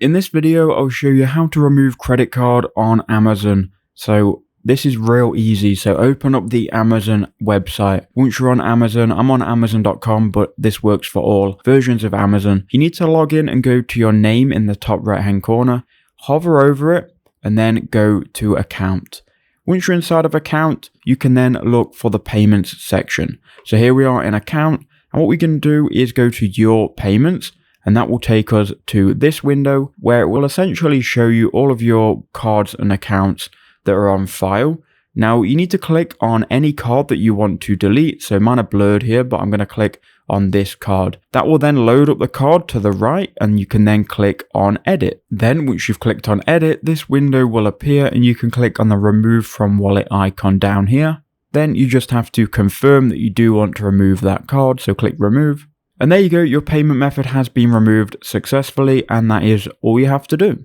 In this video, I'll show you how to remove credit card on Amazon. So this is real easy. So open up the Amazon website. Once you're on Amazon, I'm on Amazon.com, but this works for all versions of Amazon. You need to log in and go to your name in the top right hand corner, hover over it, and then go to account. Once you're inside of account, you can then look for the payments section. So here we are in account, and what we can do is go to your payments, and that will take us to this window where it will essentially show you all of your cards and accounts that are on file. Now you need to click on any card that you want to delete. So mine are blurred here, but I'm going to click on this card. That will then load up the card to the right, and you can then click on edit. Then once you've clicked on edit, this window will appear and you can click on the remove from wallet icon down here. Then you just have to confirm that you do want to remove that card. So click remove. And there you go, your payment method has been removed successfully, and that is all you have to do.